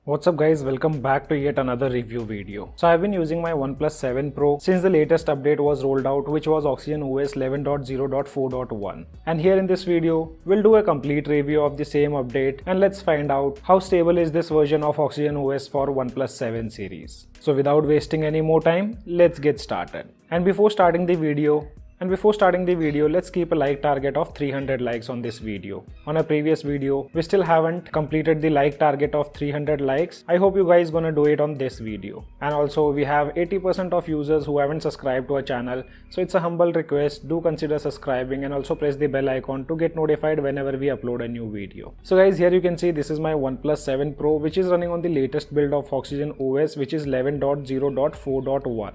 What's up guys, welcome back to yet another review video. So I've been using my OnePlus 7 Pro since the latest update was rolled out, which was OxygenOS 11.0.4.1. And here in this video, we'll do a complete review of the same update and let's find out how stable is this version of OxygenOS for OnePlus 7 series. So without wasting any more time, let's get started. And before starting the video, let's keep a like target of 300 likes on this video. On a previous video, we still haven't completed the like target of 300 likes. I hope you guys gonna do it on this video. And also we have 80% of users who haven't subscribed to our channel. So it's a humble request, do consider subscribing and also press the bell icon to get notified whenever we upload a new video. So guys, here you can see this is my OnePlus 7 Pro, which is running on the latest build of OxygenOS, which is 11.0.4.1.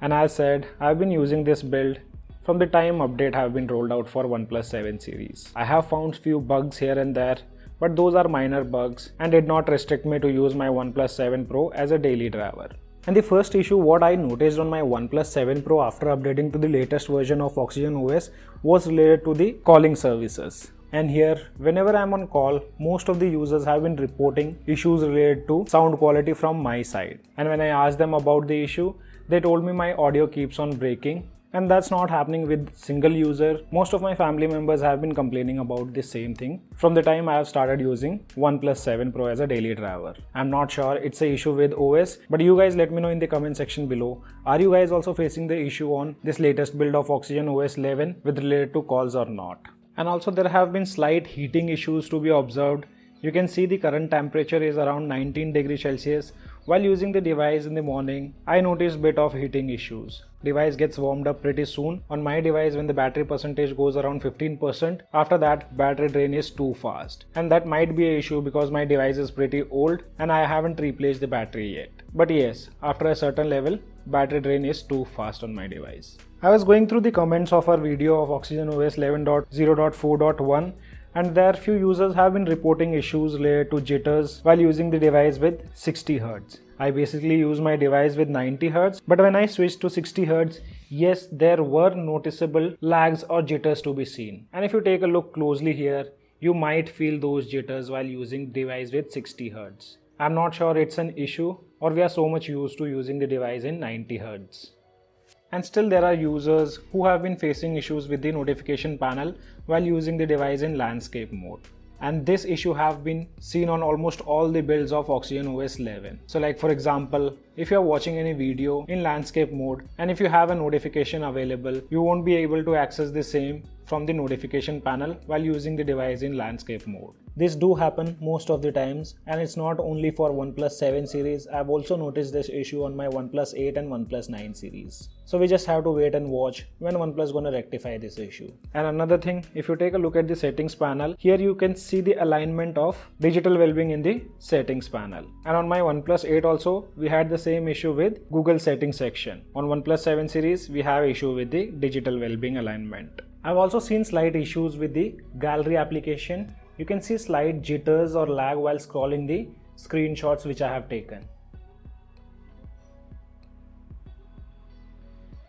And as said, I've been using this build from the time update have been rolled out for OnePlus 7 series. I have found few bugs here and there, but those are minor bugs and did not restrict me to use my OnePlus 7 Pro as a daily driver. And the first issue what I noticed on my OnePlus 7 Pro after updating to the latest version of OxygenOS was related to the calling services. And here, whenever I'm on call, most of the users have been reporting issues related to sound quality from my side. And when I asked them about the issue, they told me my audio keeps on breaking. And that's not happening with single user. Most of my family members have been complaining about the same thing from the time I have started using OnePlus 7 Pro as a daily driver. I'm not sure it's an issue with OS, but you guys let me know in the comment section below. Are you guys also facing the issue on this latest build of OxygenOS 11 with related to calls or not? And also there have been slight heating issues to be observed. You can see the current temperature is around 19 degrees Celsius. While using the device in the morning, I noticed bit of heating issues. Device gets warmed up pretty soon. On my device, when the battery percentage goes around 15%, after that battery drain is too fast. And that might be an issue because my device is pretty old and I haven't replaced the battery yet. But yes, after a certain level, battery drain is too fast on my device. I was going through the comments of our video of OxygenOS 11.0.4.1 and there few users have been reporting issues related to jitters while using the device with 60 Hz. I basically use my device with 90 Hz, but when I switched to 60 Hz, yes, there were noticeable lags or jitters to be seen. And if you take a look closely here, you might feel those jitters while using device with 60 Hz. I'm not sure it's an issue or we are so much used to using the device in 90 Hz. And still there are users who have been facing issues with the notification panel while using the device in landscape mode. And this issue have been seen on almost all the builds of OxygenOS 11. So like for example, if you are watching any video in landscape mode and if you have a notification available, you won't be able to access the same from the notification panel while using the device in landscape mode. This do happen most of the times and it's not only for OnePlus 7 series. I've also noticed this issue on my OnePlus 8 and OnePlus 9 series. So we just have to wait and watch when OnePlus gonna rectify this issue. And another thing, if you take a look at the settings panel, here you can see the alignment of digital well-being in the settings panel. And on my OnePlus 8 also, we had the same issue with Google settings section. On OnePlus 7 series, we have issue with the digital well-being alignment. I've also seen slight issues with the gallery application. You can see slight jitters or lag while scrolling the screenshots which I have taken.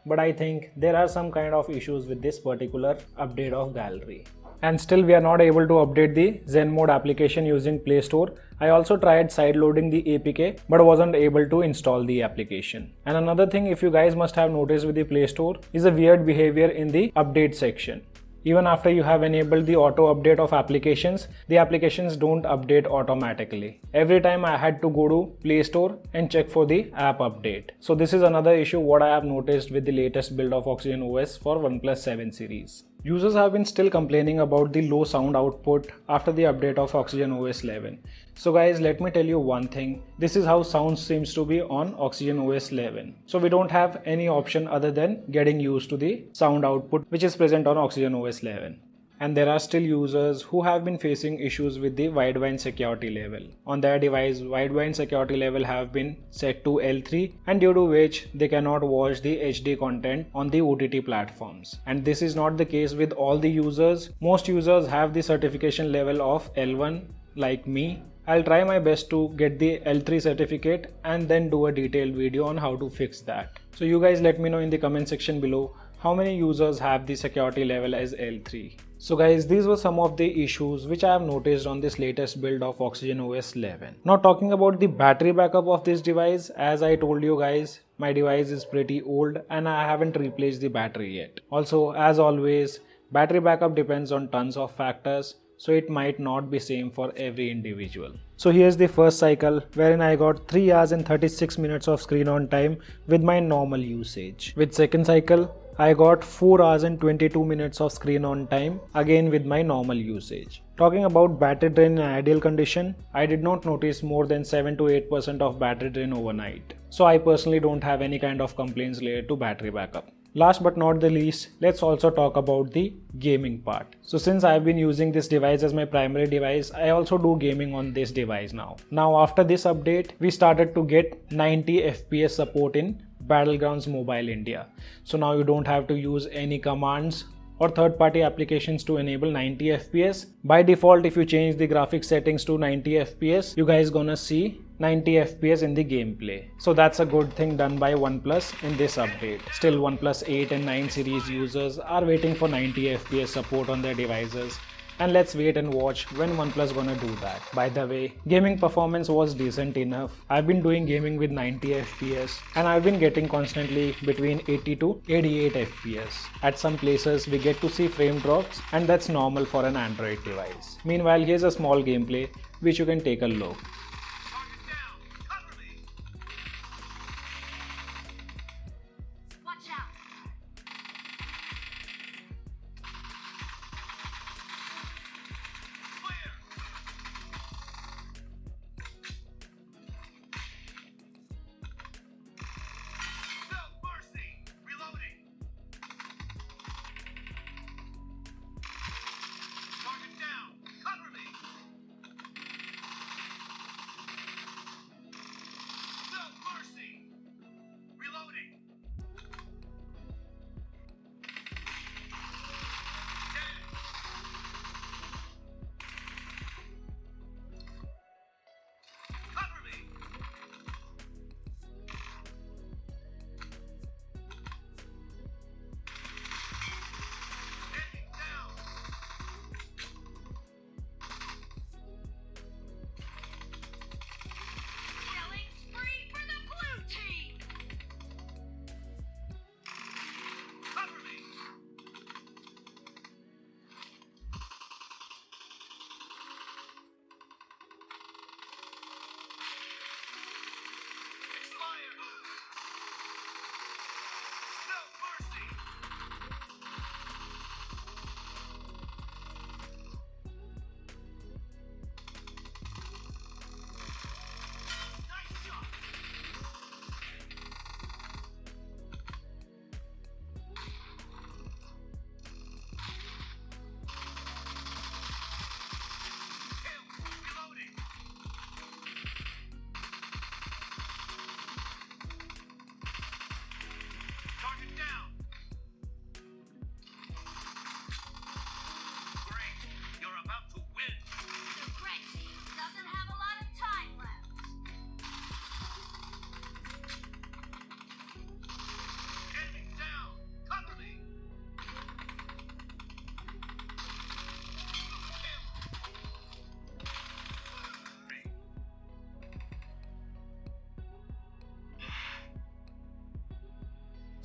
But I think there are some kind of issues with this particular update of gallery. And still we are not able to update the Zen Mode application using Play Store. I also tried sideloading the APK but wasn't able to install the application. And another thing, if you guys must have noticed with the Play Store, is a weird behavior in the update section. Even after you have enabled the auto update of applications, the applications don't update automatically. Every time I had to go to Play Store and check for the app update. So this is another issue what I have noticed with the latest build of OxygenOS for OnePlus 7 series. Users have been still complaining about the low sound output after the update of OxygenOS 11. So guys, let me tell you one thing. This is how sound seems to be on OxygenOS 11. So we don't have any option other than getting used to the sound output which is present on OxygenOS 11. And there are still users who have been facing issues with the wideband security level. On their device, wideband security level have been set to L3 and due to which they cannot watch the HD content on the OTT platforms. And this is not the case with all the users. Most users have the certification level of L1 like me. I'll try my best to get the L3 certificate and then do a detailed video on how to fix that. So you guys let me know in the comment section below how many users have the security level as L3. So guys, these were some of the issues which I have noticed on this latest build of Oxygen OS 11. Now talking about the battery backup of this device, as I told you guys, my device is pretty old and I haven't replaced the battery yet. Also, as always, battery backup depends on tons of factors, so it might not be same for every individual. So here's the first cycle wherein I got 3 hours and 36 minutes of screen on time with my normal usage. With second cycle, I got 4 hours and 22 minutes of screen on time again with my normal usage. Talking about battery drain in ideal condition, I did not notice more than 7 to 8% of battery drain overnight. So I personally don't have any kind of complaints related to battery backup. Last but not the least, let's also talk about the gaming part. So since I've been using this device as my primary device, I also do gaming on this device now. Now after this update, we started to get 90 FPS support in Battlegrounds Mobile India. So now you don't have to use any commands or third-party applications to enable 90 FPS. By default, if you change the graphics settings to 90 FPS, you guys gonna see 90 FPS in the gameplay. So that's a good thing done by OnePlus in this update. Still, OnePlus 8 and 9 series users are waiting for 90 FPS support on their devices. And let's wait and watch when OnePlus gonna do that. By the way, gaming performance was decent enough. I've been doing gaming with 90 FPS and I've been getting constantly between 80 to 88 FPS. At some places we get to see frame drops and that's normal for an Android device. Meanwhile, here's a small gameplay which you can take a look.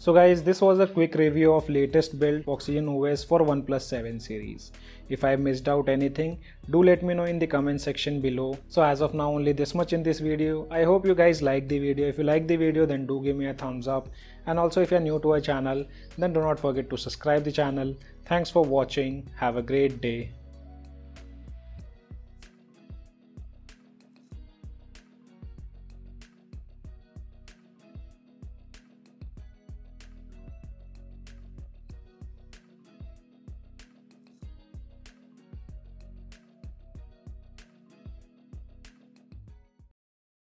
So guys, this was a quick review of latest build Oxygen OS for OnePlus 7 series. If I missed out anything, do let me know in the comment section below. So as of now, only this much in this video. I hope you guys like the video. If you like the video, then do give me a thumbs up. And also if you are new to our channel, then do not forget to subscribe the channel. Thanks for watching. Have a great day.